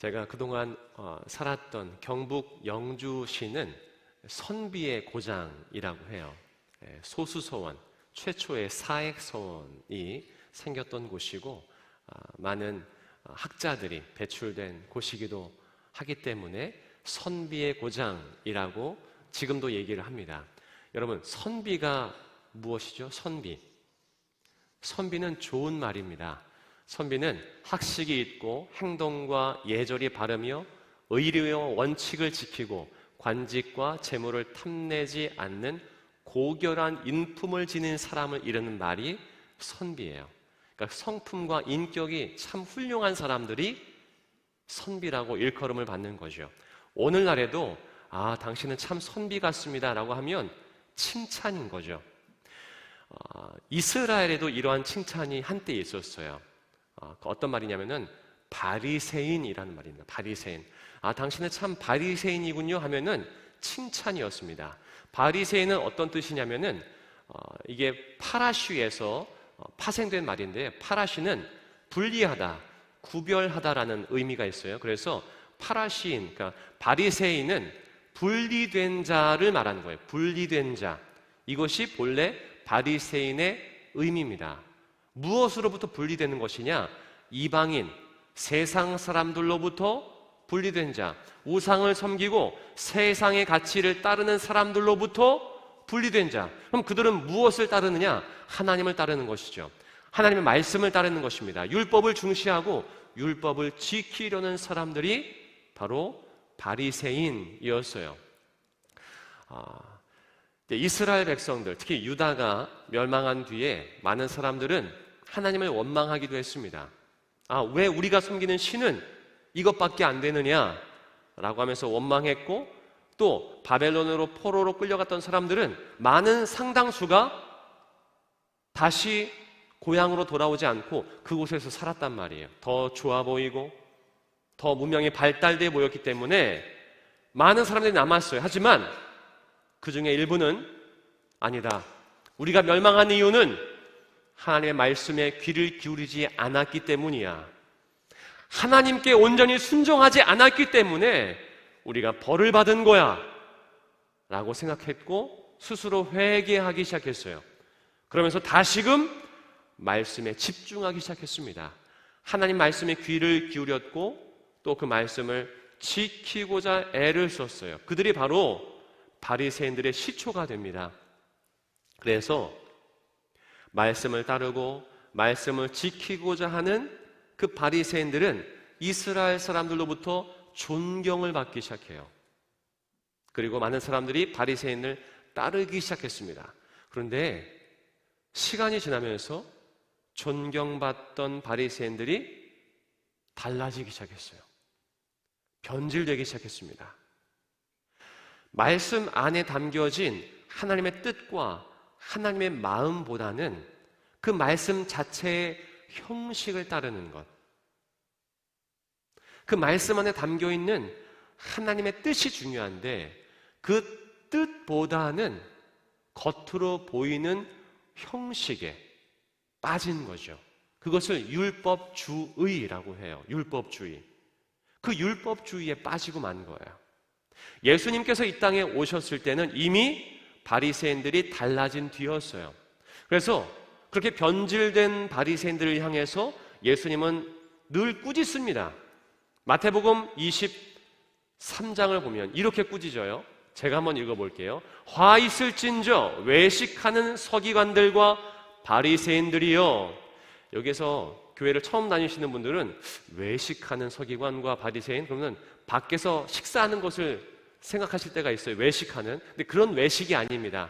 제가 그동안 살았던 경북 영주시는 선비의 고장이라고 해요. 소수서원, 최초의 사액서원이 생겼던 곳이고 많은 학자들이 배출된 곳이기도 하기 때문에 선비의 고장이라고 지금도 얘기를 합니다. 여러분, 선비가 무엇이죠? 선비는 좋은 말입니다. 선비는 학식이 있고 행동과 예절이 바르며 의리와 원칙을 지키고 관직과 재물을 탐내지 않는 고결한 인품을 지닌 사람을 이르는 말이 선비예요. 그러니까 성품과 인격이 참 훌륭한 사람들이 선비라고 일컬음을 받는 거죠. 오늘날에도 당신은 참 선비 같습니다 라고 하면 칭찬인 거죠. 이스라엘에도 이러한 칭찬이 한때 있었어요. 어떤 말이냐면은 바리새인이라는 말입니다. 바리새인. 당신은 참 바리새인이군요 하면은 칭찬이었습니다. 바리새인은 어떤 뜻이냐면은 이게 파라시에서 파생된 말인데, 파라시는 분리하다, 구별하다라는 의미가 있어요. 그래서 파라시인, 그러니까 바리새인은 분리된 자를 말하는 거예요. 분리된 자. 이것이 본래 바리새인의 의미입니다. 무엇으로부터 분리되는 것이냐? 이방인, 세상 사람들로부터 분리된 자, 우상을 섬기고 세상의 가치를 따르는 사람들로부터 분리된 자. 그럼 그들은 무엇을 따르느냐? 하나님을 따르는 것이죠. 하나님의 말씀을 따르는 것입니다. 율법을 중시하고 율법을 지키려는 사람들이 바로 바리새인이었어요. 이스라엘 백성들, 특히 유다가 멸망한 뒤에 많은 사람들은 하나님을 원망하기도 했습니다. 왜 우리가 섬기는 신은 이것밖에 안 되느냐? 라고 하면서 원망했고, 또 바벨론으로 포로로 끌려갔던 사람들은 많은 상당수가 다시 고향으로 돌아오지 않고 그곳에서 살았단 말이에요. 더 좋아 보이고 더 문명이 발달돼 보였기 때문에 많은 사람들이 남았어요. 하지만 그 중에 일부는 아니다, 우리가 멸망한 이유는 하나님의 말씀에 귀를 기울이지 않았기 때문이야. 하나님께 온전히 순종하지 않았기 때문에 우리가 벌을 받은 거야 라고 생각했고 스스로 회개하기 시작했어요. 그러면서 다시금 말씀에 집중하기 시작했습니다. 하나님 말씀에 귀를 기울였고 또 그 말씀을 지키고자 애를 썼어요. 그들이 바로 바리새인들의 시초가 됩니다. 그래서 말씀을 따르고 말씀을 지키고자 하는 그 바리새인들은 이스라엘 사람들로부터 존경을 받기 시작해요. 그리고 많은 사람들이 바리새인을 따르기 시작했습니다. 그런데 시간이 지나면서 존경받던 바리새인들이 달라지기 시작했어요. 변질되기 시작했습니다. 말씀 안에 담겨진 하나님의 뜻과 하나님의 마음보다는 그 말씀 자체의 형식을 따르는 것, 그 말씀 안에 담겨있는 하나님의 뜻이 중요한데 그 뜻보다는 겉으로 보이는 형식에 빠진 거죠. 그것을 율법주의라고 해요. 율법주의. 그 율법주의에 빠지고 만 거예요. 예수님께서 이 땅에 오셨을 때는 이미 바리새인들이 달라진 뒤였어요. 그래서 그렇게 변질된 바리새인들을 향해서 예수님은 늘 꾸짖습니다. 마태복음 23장을 보면 이렇게 꾸짖어요. 제가 한번 읽어볼게요. 화 있을진저 외식하는 서기관들과 바리새인들이요. 여기서 교회를 처음 다니시는 분들은 외식하는 서기관과 바리새인, 그러면 밖에서 식사하는 것을 생각하실 때가 있어요. 외식하는. 근데 그런 외식이 아닙니다.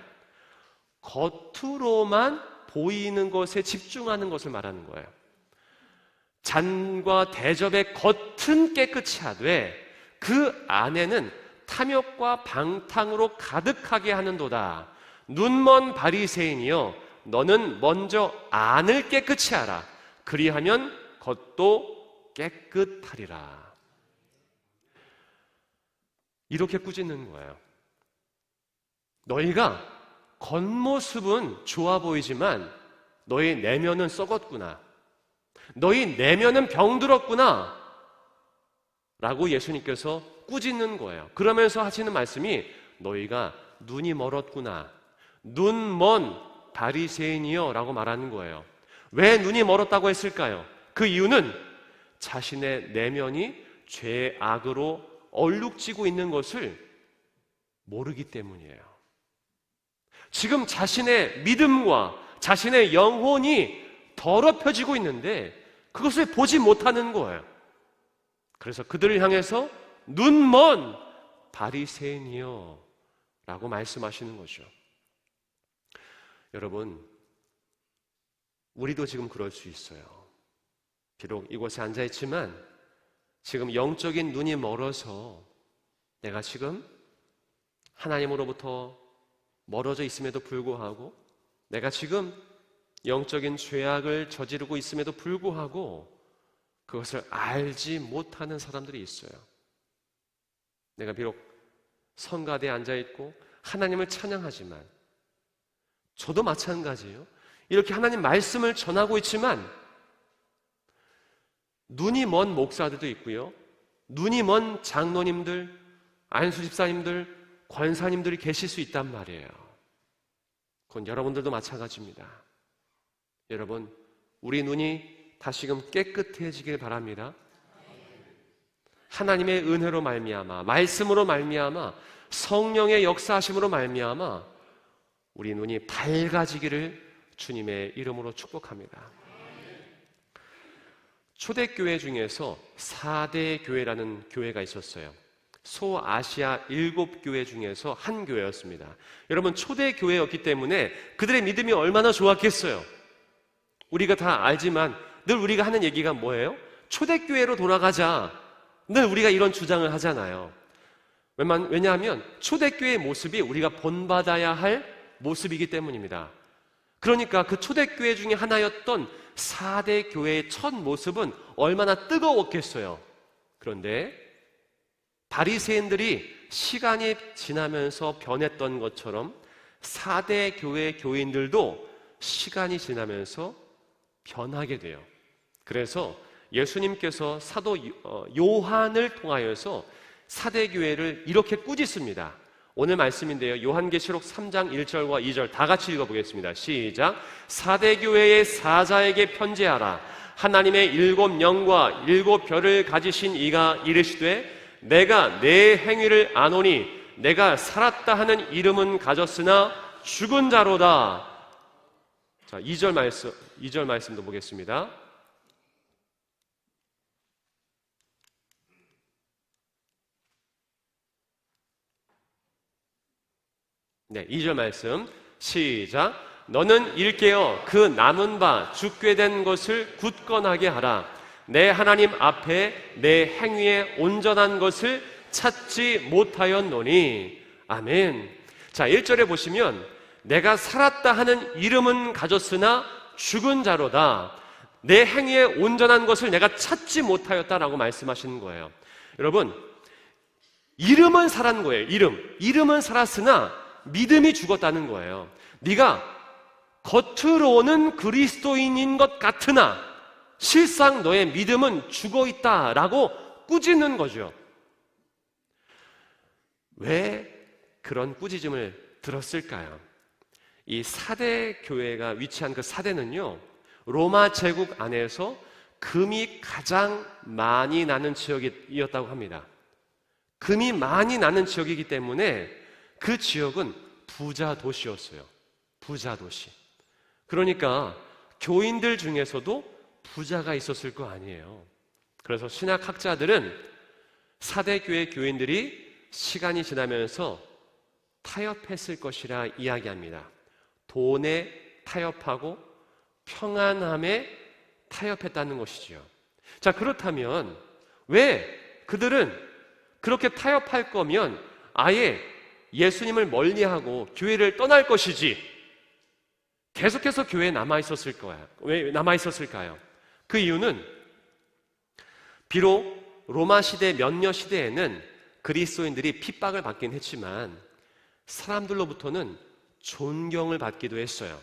겉으로만 보이는 것에 집중하는 것을 말하는 거예요. 잔과 대접의 겉은 깨끗이 하되 그 안에는 탐욕과 방탕으로 가득하게 하는도다. 눈먼 바리새인이여, 너는 먼저 안을 깨끗이 하라. 그리하면 겉도 깨끗하리라. 이렇게 꾸짖는 거예요. 너희가 겉모습은 좋아 보이지만 너희 내면은 썩었구나. 너희 내면은 병들었구나 라고 예수님께서 꾸짖는 거예요. 그러면서 하시는 말씀이 너희가 눈이 멀었구나. 눈 먼 바리새인이여 라고 말하는 거예요. 왜 눈이 멀었다고 했을까요? 그 이유는 자신의 내면이 죄의 악으로 얼룩지고 있는 것을 모르기 때문이에요. 지금 자신의 믿음과 자신의 영혼이 더럽혀지고 있는데 그것을 보지 못하는 거예요. 그래서 그들을 향해서 눈 먼 바리새인이여 라고 말씀하시는 거죠. 여러분, 우리도 지금 그럴 수 있어요. 비록 이곳에 앉아있지만 지금 영적인 눈이 멀어서 내가 지금 하나님으로부터 멀어져 있음에도 불구하고 내가 지금 영적인 죄악을 저지르고 있음에도 불구하고 그것을 알지 못하는 사람들이 있어요. 내가 비록 성가대에 앉아있고 하나님을 찬양하지만 저도 마찬가지예요. 이렇게 하나님 말씀을 전하고 있지만 눈이 먼 목사들도 있고요, 눈이 먼 장로님들, 안수 집사님들, 권사님들이 계실 수 있단 말이에요. 그건 여러분들도 마찬가지입니다. 여러분, 우리 눈이 다시금 깨끗해지길 바랍니다. 하나님의 은혜로 말미암아, 말씀으로 말미암아, 성령의 역사하심으로 말미암아 우리 눈이 밝아지기를 주님의 이름으로 축복합니다. 초대교회 중에서 4대 교회라는 교회가 있었어요. 소아시아 7교회 중에서 한 교회였습니다. 여러분, 초대교회였기 때문에 그들의 믿음이 얼마나 좋았겠어요. 우리가 다 알지만 늘 우리가 하는 얘기가 뭐예요? 초대교회로 돌아가자. 늘 우리가 이런 주장을 하잖아요. 왜냐하면 초대교회의 모습이 우리가 본받아야 할 모습이기 때문입니다. 그러니까 그 초대교회 중에 하나였던 4대 교회의 첫 모습은 얼마나 뜨거웠겠어요. 그런데 바리새인들이 시간이 지나면서 변했던 것처럼 4대 교회 교인들도 시간이 지나면서 변하게 돼요. 그래서 예수님께서 사도 요한을 통하여서 4대 교회를 이렇게 꾸짖습니다. 오늘 말씀인데요, 요한계시록 3장 1절과 2절 다 같이 읽어보겠습니다. 시작. 4대 교회의 사자에게 편지하라. 하나님의 7영과 7별을 가지신 이가 이르시되 내가 내 행위를 아노니 내가 살았다 하는 이름은 가졌으나 죽은 자로다. 자, 2절 말씀도 보겠습니다. 네, 2절 말씀 시작. 너는 일깨어 그 남은 바 죽게 된 것을 굳건하게 하라. 내 하나님 앞에 내 행위에 온전한 것을 찾지 못하였노니. 아멘. 자, 1절에 보시면 내가 살았다 하는 이름은 가졌으나 죽은 자로다. 내 행위에 온전한 것을 내가 찾지 못하였다라고 말씀하시는 거예요. 여러분, 이름은 살았는 거예요. 이름은 살았으나 믿음이 죽었다는 거예요. 네가 겉으로는 그리스도인인 것 같으나 실상 너의 믿음은 죽어있다라고 꾸짖는 거죠. 왜 그런 꾸짖음을 들었을까요? 이 4대 교회가 위치한 그 4대는요, 로마 제국 안에서 금이 가장 많이 나는 지역이었다고 합니다. 금이 많이 나는 지역이기 때문에 그 지역은 부자 도시였어요. 부자 도시. 그러니까 교인들 중에서도 부자가 있었을 거 아니에요. 그래서 신학학자들은 4대 교회 교인들이 시간이 지나면서 타협했을 것이라 이야기합니다. 돈에 타협하고 평안함에 타협했다는 것이죠. 자, 그렇다면 왜 그들은 그렇게 타협할 거면 아예 예수님을 멀리하고 교회를 떠날 것이지 계속해서 교회에 남아있었을 거야. 왜 남아있었을까요? 그 이유는 비록 로마 시대 몇몇 시대에는 그리스도인들이 핍박을 받긴 했지만 사람들로부터는 존경을 받기도 했어요.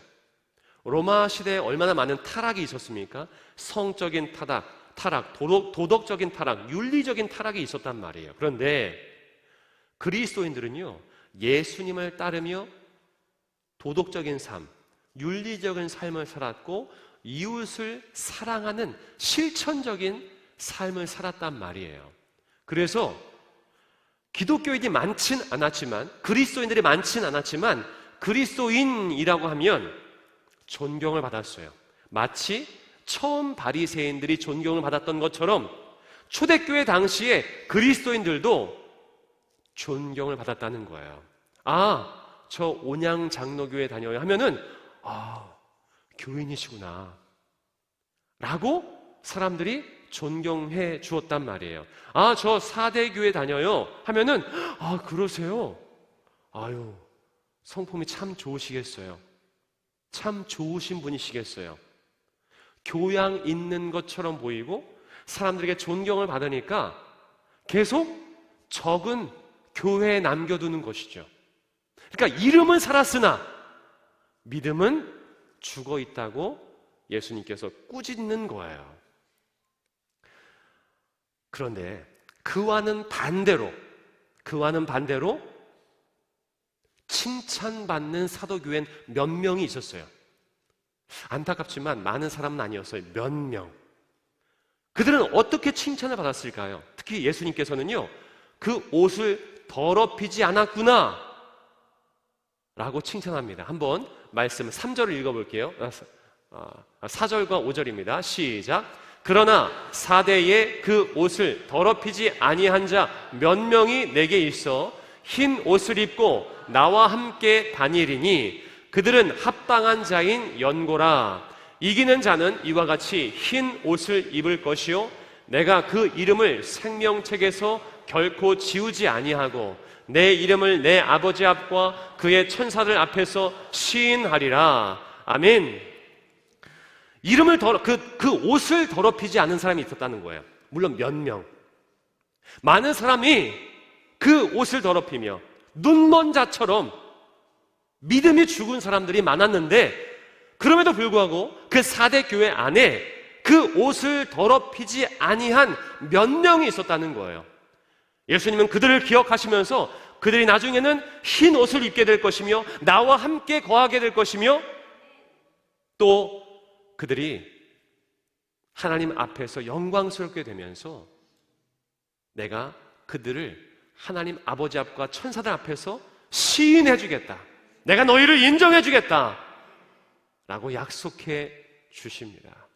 로마 시대에 얼마나 많은 타락이 있었습니까? 성적인 타락, 타락, 도덕적인 타락, 윤리적인 타락이 있었단 말이에요. 그런데 그리스도인들은요, 예수님을 따르며 도덕적인 삶, 윤리적인 삶을 살았고 이웃을 사랑하는 실천적인 삶을 살았단 말이에요. 그래서 기독교인이 많진 않았지만, 그리스도인들이 많진 않았지만 그리스도인이라고 하면 존경을 받았어요. 마치 처음 바리새인들이 존경을 받았던 것처럼 초대교회 당시에 그리스도인들도 존경을 받았다는 거예요. 아, 저 온양 장로교회 다녀요 하면은 교인이시구나 라고 사람들이 존경해 주었단 말이에요. 아, 저 4대 교회 다녀요 하면은 그러세요? 아유, 성품이 참 좋으시겠어요. 참 좋으신 분이시겠어요. 교양 있는 것처럼 보이고 사람들에게 존경을 받으니까 계속 적은 교회에 남겨두는 것이죠. 그러니까 이름은 살았으나 믿음은 죽어 있다고 예수님께서 꾸짖는 거예요. 그런데 그와는 반대로 칭찬받는 사도교회는 몇 명이 있었어요. 안타깝지만 많은 사람은 아니었어요. 몇 명. 그들은 어떻게 칭찬을 받았을까요? 특히 예수님께서는요, 그 옷을 더럽히지 않았구나 라고 칭찬합니다. 한번 말씀 3절을 읽어볼게요. 4절과 5절입니다. 시작. 그러나 4대에 그 옷을 더럽히지 아니한 자 몇 명이 내게 있어 흰 옷을 입고 나와 함께 다니리니 그들은 합당한 자인 연고라. 이기는 자는 이와 같이 흰 옷을 입을 것이요 내가 그 이름을 생명책에서 결코 지우지 아니하고 내 이름을 내 아버지 앞과 그의 천사들 앞에서 시인하리라. 아멘. 그 옷을 더럽히지 않은 사람이 있었다는 거예요. 물론 몇 명. 많은 사람이 그 옷을 더럽히며 눈먼 자처럼 믿음이 죽은 사람들이 많았는데, 그럼에도 불구하고 그 4대 교회 안에 그 옷을 더럽히지 아니한 몇 명이 있었다는 거예요. 예수님은 그들을 기억하시면서 그들이 나중에는 흰 옷을 입게 될 것이며 나와 함께 거하게 될 것이며 또 그들이 하나님 앞에서 영광스럽게 되면서 내가 그들을 하나님 아버지 앞과 천사들 앞에서 시인해 주겠다. 내가 너희를 인정해 주겠다 라고 약속해 주십니다.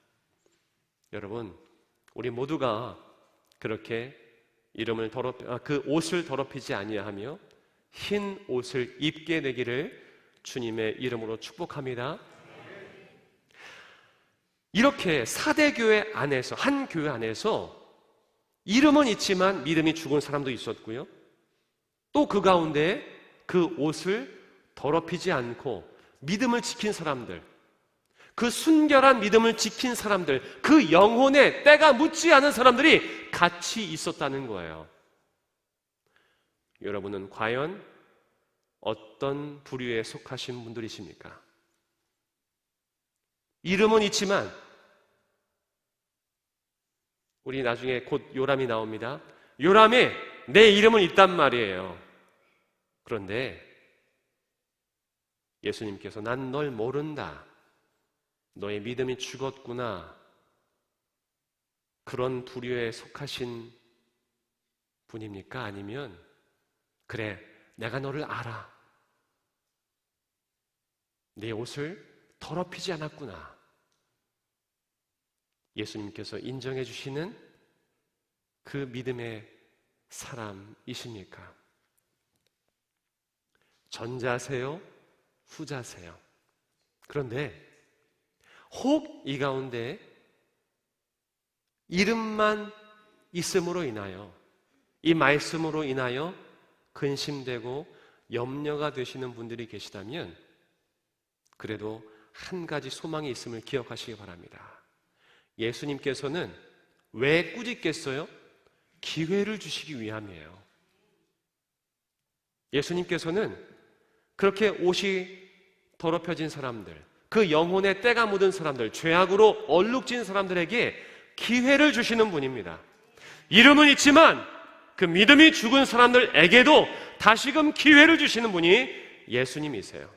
여러분, 우리 모두가 그렇게 그 옷을 더럽히지 아니하며 흰 옷을 입게 되기를 주님의 이름으로 축복합니다. 이렇게 4대 교회 안에서, 한 교회 안에서 이름은 있지만 믿음이 죽은 사람도 있었고요, 또 그 가운데 그 옷을 더럽히지 않고 믿음을 지킨 사람들, 그 순결한 믿음을 지킨 사람들, 그 영혼에 때가 묻지 않은 사람들이 같이 있었다는 거예요. 여러분은 과연 어떤 부류에 속하신 분들이십니까? 이름은 있지만, 우리 나중에 곧 요람이 나옵니다. 요람에 내 이름은 있단 말이에요. 그런데 예수님께서 난 널 모른다, 너의 믿음이 죽었구나, 그런 부류에 속하신 분입니까? 아니면 그래, 내가 너를 알아, 네 옷을 더럽히지 않았구나, 예수님께서 인정해 주시는 그 믿음의 사람이십니까? 전자세요? 후자세요? 그런데 혹 이 가운데 이름만 있음으로 인하여, 이 말씀으로 인하여 근심되고 염려가 되시는 분들이 계시다면 그래도 한 가지 소망이 있음을 기억하시기 바랍니다. 예수님께서는 왜 꾸짖겠어요? 기회를 주시기 위함이에요. 예수님께서는 그렇게 옷이 더럽혀진 사람들, 그 영혼에 때가 묻은 사람들, 죄악으로 얼룩진 사람들에게 기회를 주시는 분입니다. 이름은 있지만 그 믿음이 죽은 사람들에게도 다시금 기회를 주시는 분이 예수님이세요.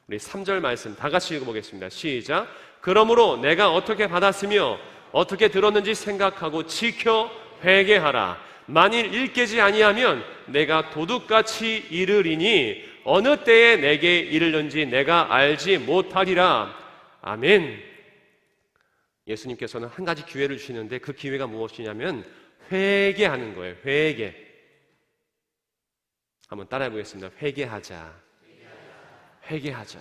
우리 3절 말씀 다 같이 읽어보겠습니다. 시작. 그러므로 내가 어떻게 받았으며 어떻게 들었는지 생각하고 지켜 회개하라. 만일 일깨지 아니하면 내가 도둑같이 이르리니 어느 때에 내게 이르는지 내가 알지 못하리라. 아멘. 예수님께서는 한 가지 기회를 주시는데 그 기회가 무엇이냐면 회개하는 거예요. 회개. 한번 따라해 보겠습니다. 회개하자. 회개하자.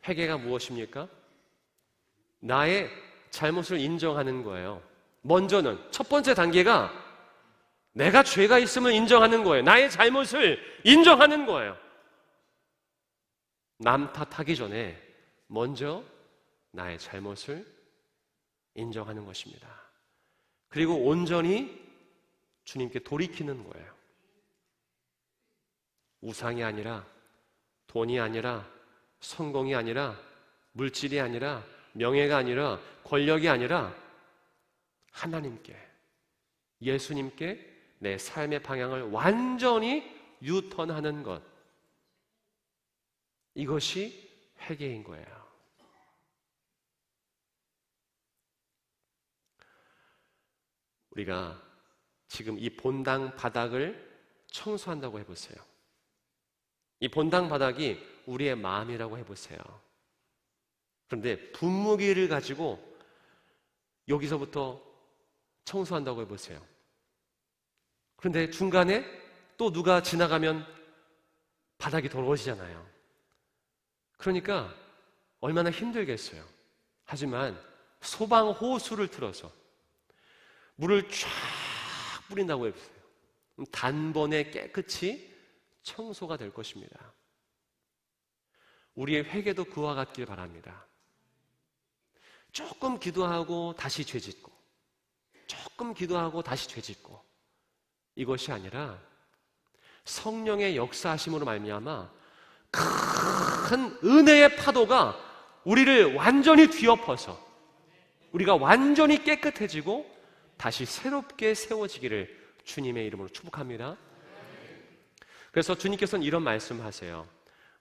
회개가 무엇입니까? 나의 잘못을 인정하는 거예요. 먼저는 첫 번째 단계가 내가 죄가 있음을 인정하는 거예요. 나의 잘못을 인정하는 거예요. 남 탓하기 전에 먼저 나의 잘못을 인정하는 것입니다. 그리고 온전히 주님께 돌이키는 거예요. 우상이 아니라, 돈이 아니라, 성공이 아니라, 물질이 아니라, 명예가 아니라, 권력이 아니라 하나님께, 예수님께 내 삶의 방향을 완전히 유턴하는 것, 이것이 회개인 거예요. 우리가 지금 이 본당 바닥을 청소한다고 해보세요. 이 본당 바닥이 우리의 마음이라고 해보세요. 그런데 분무기를 가지고 여기서부터 청소한다고 해보세요. 그런데 중간에 또 누가 지나가면 바닥이 더러워지잖아요. 그러니까 얼마나 힘들겠어요. 하지만 소방 호수를 틀어서 물을 쫙 뿌린다고 해보세요. 단번에 깨끗이 청소가 될 것입니다. 우리의 회개도 그와 같길 바랍니다. 조금 기도하고 다시 죄짓고, 조금 기도하고 다시 죄짓고, 이것이 아니라 성령의 역사하심으로 말미암아 큰 은혜의 파도가 우리를 완전히 뒤엎어서 우리가 완전히 깨끗해지고 다시 새롭게 세워지기를 주님의 이름으로 축복합니다. 그래서 주님께서는 이런 말씀하세요.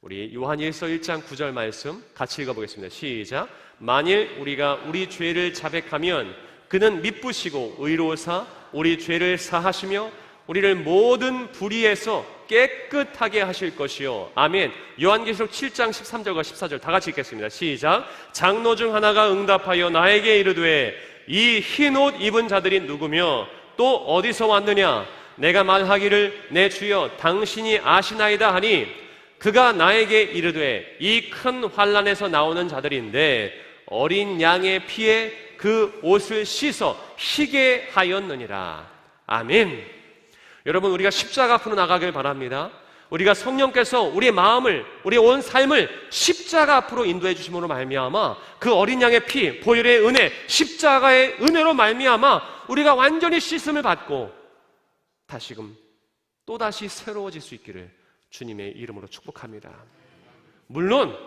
우리 요한일서 1장 9절 말씀 같이 읽어보겠습니다. 시작. 만일 우리가 우리 죄를 자백하면 그는 미쁘시고 의로우사 우리 죄를 사하시며 우리를 모든 불의에서 깨끗하게 하실 것이요. 아멘. 요한계시록 7장 13절과 14절 다 같이 읽겠습니다. 시작. 장로 중 하나가 응답하여 나에게 이르되 이 흰 옷 입은 자들이 누구며 또 어디서 왔느냐? 내가 말하기를 내 주여 당신이 아시나이다 하니 그가 나에게 이르되 이 큰 환난에서 나오는 자들인데 어린 양의 피에 그 옷을 씻어 희게 하였느니라. 아멘. 여러분, 우리가 십자가 앞으로 나가길 바랍니다. 우리가 성령께서 우리의 마음을, 우리의 온 삶을 십자가 앞으로 인도해 주심으로 말미암아 그 어린 양의 피, 보혈의 은혜, 십자가의 은혜로 말미암아 우리가 완전히 씻음을 받고 다시금 또다시 새로워질 수 있기를 주님의 이름으로 축복합니다. 물론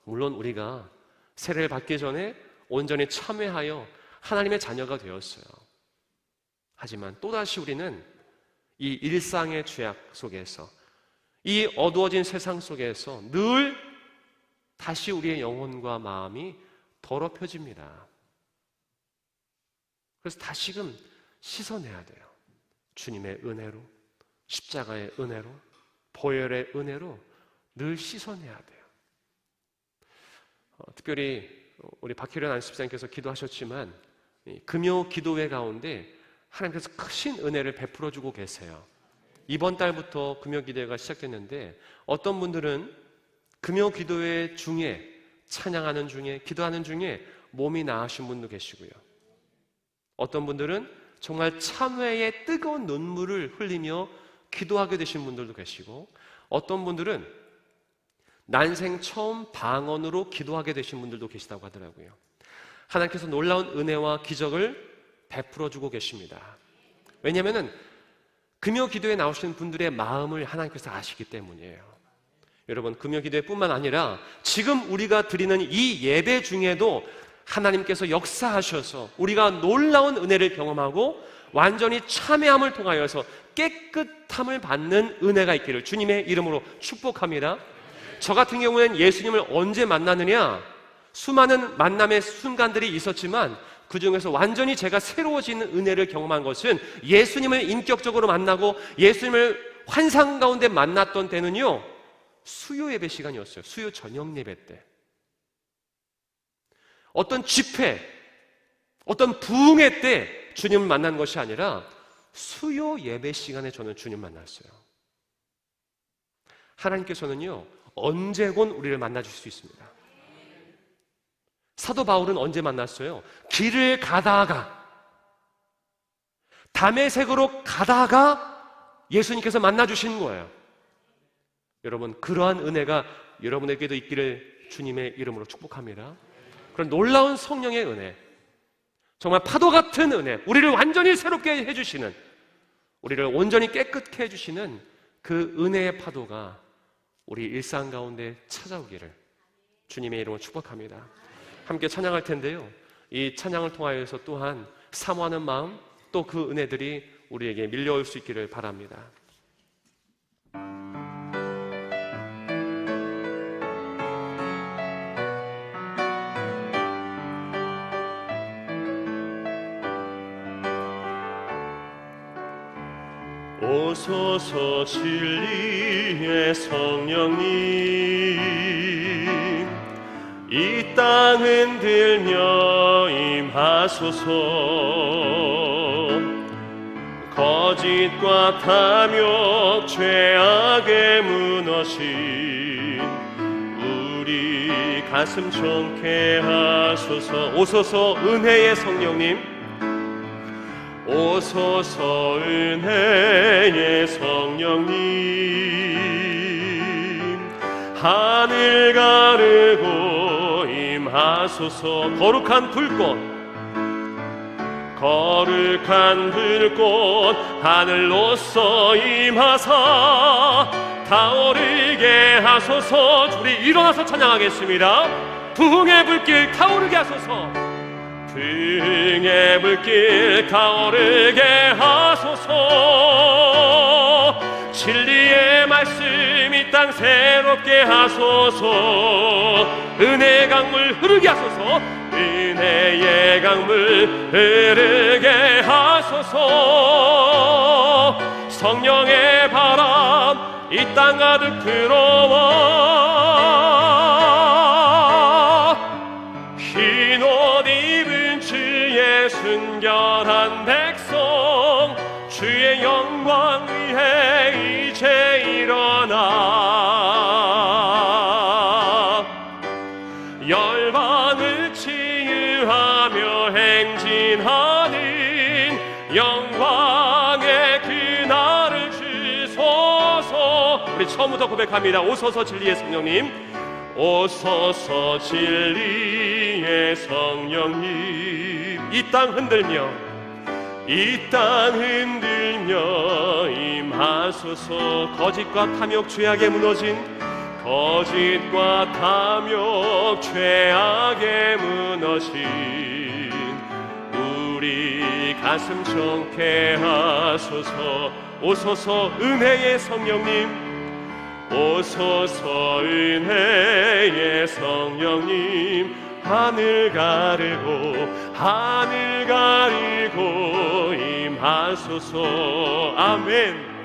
우리가 세례를 받기 전에 온전히 참회하여 하나님의 자녀가 되었어요. 하지만 또다시 우리는 이 일상의 죄악 속에서, 이 어두워진 세상 속에서 늘 다시 우리의 영혼과 마음이 더럽혀집니다. 그래서 다시금 씻어내야 돼요. 주님의 은혜로, 십자가의 은혜로, 보혈의 은혜로 늘 씻어내야 돼요. 특별히 우리 박혜련 안수집사님께서 기도하셨지만 금요 기도회 가운데 하나님께서 크신 은혜를 베풀어 주고 계세요. 이번 달부터 금요 기도회가 시작됐는데 어떤 분들은 금요 기도회 중에 찬양하는 중에 기도하는 중에 몸이 나으신 분도 계시고요. 어떤 분들은 정말 참회의 뜨거운 눈물을 흘리며 기도하게 되신 분들도 계시고 어떤 분들은 난생 처음 방언으로 기도하게 되신 분들도 계시다고 하더라고요. 하나님께서 놀라운 은혜와 기적을 베풀어 주고 계십니다. 왜냐하면 금요 기도에 나오시는 분들의 마음을 하나님께서 아시기 때문이에요. 여러분, 금요 기도회뿐만 아니라 지금 우리가 드리는 이 예배 중에도 하나님께서 역사하셔서 우리가 놀라운 은혜를 경험하고 완전히 참회함을 통하여서 깨끗함을 받는 은혜가 있기를 주님의 이름으로 축복합니다. 저 같은 경우에는 예수님을 언제 만나느냐, 수많은 만남의 순간들이 있었지만 그 중에서 완전히 제가 새로워지는 은혜를 경험한 것은 예수님을 인격적으로 만나고 예수님을 환상 가운데 만났던 때는요, 수요 예배 시간이었어요. 수요 저녁 예배 때. 어떤 집회, 어떤 부흥회 때 주님을 만난 것이 아니라 수요 예배 시간에 저는 주님 만났어요. 하나님께서는요, 언제건 우리를 만나줄 수 있습니다. 사도 바울은 언제 만났어요? 길을 가다가, 다메섹으로 가다가 예수님께서 만나주신 거예요. 여러분, 그러한 은혜가 여러분에게도 있기를 주님의 이름으로 축복합니다. 그런 놀라운 성령의 은혜, 정말 파도 같은 은혜, 우리를 완전히 새롭게 해주시는, 우리를 온전히 깨끗게 해주시는 그 은혜의 파도가 우리 일상 가운데 찾아오기를 주님의 이름으로 축복합니다. 함께 찬양할 텐데요, 이 찬양을 통하여서 또한 사모하는 마음, 또 그 은혜들이 우리에게 밀려올 수 있기를 바랍니다. 오소서 진리의 성령님, 이 땅 흔들며 임하소서. 거짓과 탐욕 죄악에 무너진 우리 가슴 총케 하소서. 오소서 은혜의 성령님, 오소서 은혜의 성령님, 하늘 가르고 임하소서. 거룩한 불꽃, 거룩한 불꽃 하늘로서 임하사 타오르게 하소서. 우리 일어나서 찬양하겠습니다. 부흥의 불길 타오르게 하소서. 부흥의 불길 타오르게 하소서. 진리의 말씀 이 땅 새롭게 하소서. 은혜의 강물 흐르게 하소서. 은혜의 강물 흐르게 하소서. 성령의 바람 이 땅 가득 들어와 흰 옷 입은 주의 순결한 백성, 주의 영광 위해 이제 일어나 열방을 치유하며 행진하는 영광의 그날을 주소서. 우리 처음부터 고백합니다. 오소서 진리의 성령님, 오소서 진리의 성령님, 이 땅 흔들며 이 땅 흔들며 임하소서. 거짓과 탐욕 죄악에 무너진, 거짓과 탐욕 죄악에 무너진 우리 가슴 청케 하소서. 오소서 은혜의 성령님, 오소서 은혜의 성령님, 하늘 가르고 임하소서. 아멘.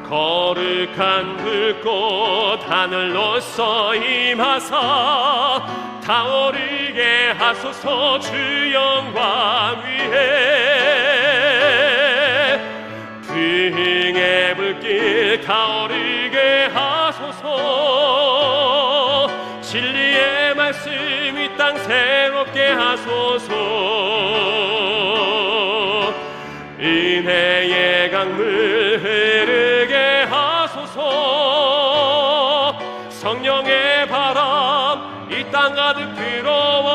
거룩한 불꽃 하늘로서 임하사 타오르게 하소서. 주 영광 위에 부흥의 불길 타오르게 하소서. 진리의 말씀 이 땅 새롭게 하소서. 은혜의 강물 흐르게 하소서. 성령의 바람 이 땅 가득 들어와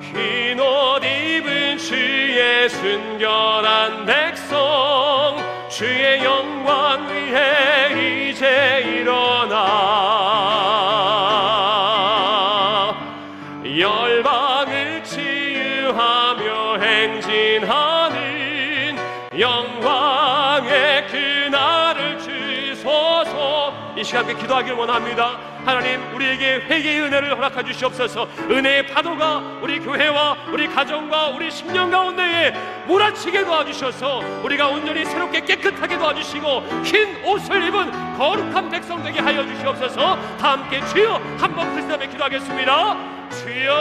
흰 옷 입은 주의 순결한 백성, 주의 영광 위해 이제 일어나 치유하며 행진하는 영광의 그날을 주소서. 이 시간에 기도하길 원합니다. 하나님, 우리에게 회개의 은혜를 허락해 주시옵소서. 은혜의 파도가 우리 교회와 우리 가정과 우리 심령 가운데에 몰아치게 도와주셔서 우리가 온전히 새롭게 깨끗하게 도와주시고 흰 옷을 입은 거룩한 백성 되게 하여 주시옵소서. 다 함께 주여 한번 크리스도에 기도하겠습니다. 주여,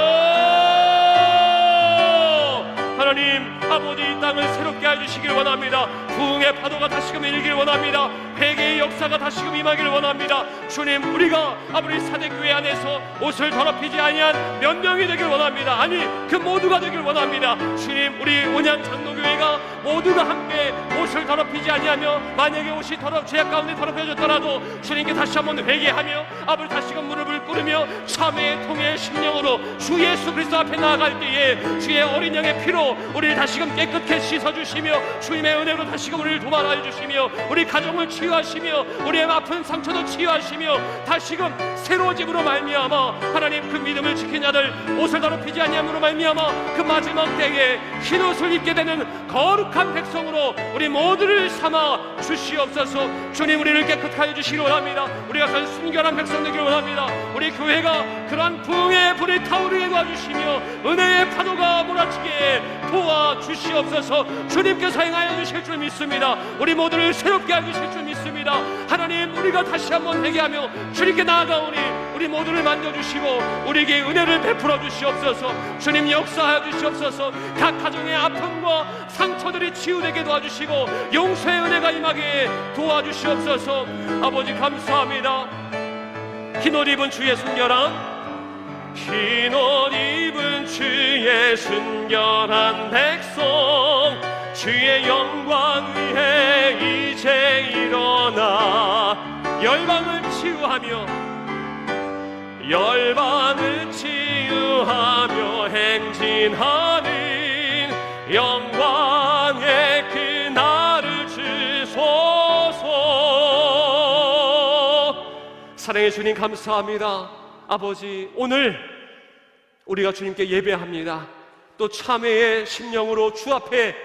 하나님 아버지, 이 땅을 새롭게 해주시길 원합니다. 부흥의 파도가 다시금 일길 원합니다. 회개의 역사가 다시금 임하길 원합니다. 주님, 우리가 아버지 사대교회 안에서 옷을 더럽히지 아니한 몇 명이 되길 원합니다. 아니, 그 모두가 되길 원합니다. 주님, 우리 온양 장로교회가 모두가 함께 옷을 더럽히지 아니하며, 만약에 옷이 죄악 가운데 더럽혀졌더라도 주님께 다시 한번 회개하며 아버지 다시금 무릎을 꿇으며 참회의 통회의 심령으로 주 예수 그리스도 앞에 나아갈 때에 주의 어린 양의 피로 우리를 다시금 깨끗게 씻어주시며 주님의 은혜로 다시금 우리를 도말하여 주시며 우리 가정을 치유하시며 우리의 아픈 상처도 치유하시며 다시금 새로워짐으로 말미암아 하나님, 그 믿음을 지킨 자들 옷을 더럽히지 아니함으로 말미암아 그 마지막 때에 흰옷을 입게 되는 거룩한 백성으로 우리 모두를 삼아 주시옵소서. 주님, 우리를 깨끗하여 주시기 원합니다. 우리가 그 순결한 백성 되기를 원합니다. 우리 교회가 그러한 부흥의 불이 타오르게 도와주시며 은혜의 파도가 몰아치게 도와주시옵소서. 주님께서 행하여 주실 줄 믿습니다. 우리 모두를 새롭게 해주실 줄 믿습니다. 하나님, 우리가 다시 한번 회개하며 주님께 나아가오니 우리 모두를 만져주시고 우리에게 은혜를 베풀어 주시옵소서. 주님, 역사하여 주시옵소서. 각 가정의 아픔과 상처들이 치유되게 도와주시고 용서의 은혜가 임하게 도와주시옵소서. 아버지, 감사합니다. 흰옷 입은 주의 순결한 흰옷 입은 주의 순결한 백성, 주의 영광 위에 이제 일어나 열방을 치유하며 행진하는 영광의 그날을 주소서. 사랑의 주님, 감사합니다. 아버지, 오늘 우리가 주님께 예배합니다. 또 참회의 심령으로 주 앞에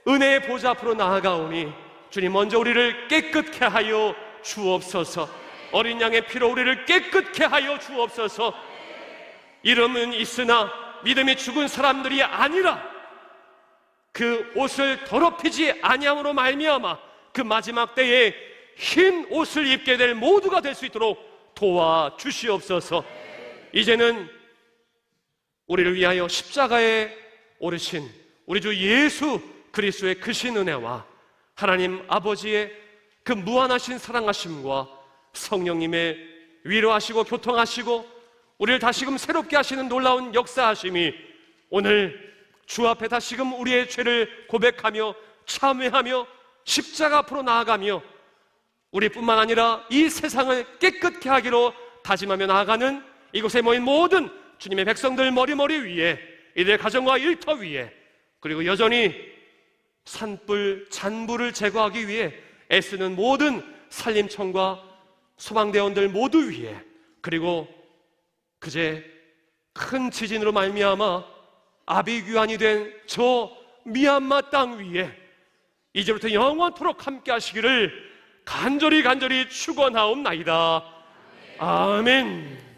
은혜의 보좌 앞으로 나아가오니 주님, 먼저 우리를 깨끗게 하여 주옵소서. 어린 양의 피로 우리를 깨끗게 하여 주옵소서. 이름은 있으나 믿음이 죽은 사람들이 아니라 그 옷을 더럽히지 아니함으로 말미암아 그 마지막 때에 흰 옷을 입게 될 모두가 될 수 있도록 도와주시옵소서. 이제는 우리를 위하여 십자가에 오르신 우리 주 예수 그리스도의 크신 은혜와 하나님 아버지의 그 무한하신 사랑하심과 성령님의 위로하시고 교통하시고 우리를 다시금 새롭게 하시는 놀라운 역사하심이 오늘 주 앞에 다시금 우리의 죄를 고백하며 참회하며 십자가 앞으로 나아가며 우리뿐만 아니라 이 세상을 깨끗게 하기로 다짐하며 나아가는 이곳에 모인 모든 주님의 백성들 머리머리 위에, 이들의 가정과 일터 위에, 그리고 여전히 산불, 잔불을 제거하기 위해 애쓰는 모든 산림청과 소방대원들 모두 위에, 그리고 그제 큰 지진으로 말미암아 아비규환이 된 저 미얀마 땅 위에 이제부터 영원토록 함께 하시기를 간절히 축원하옵나이다. 아멘.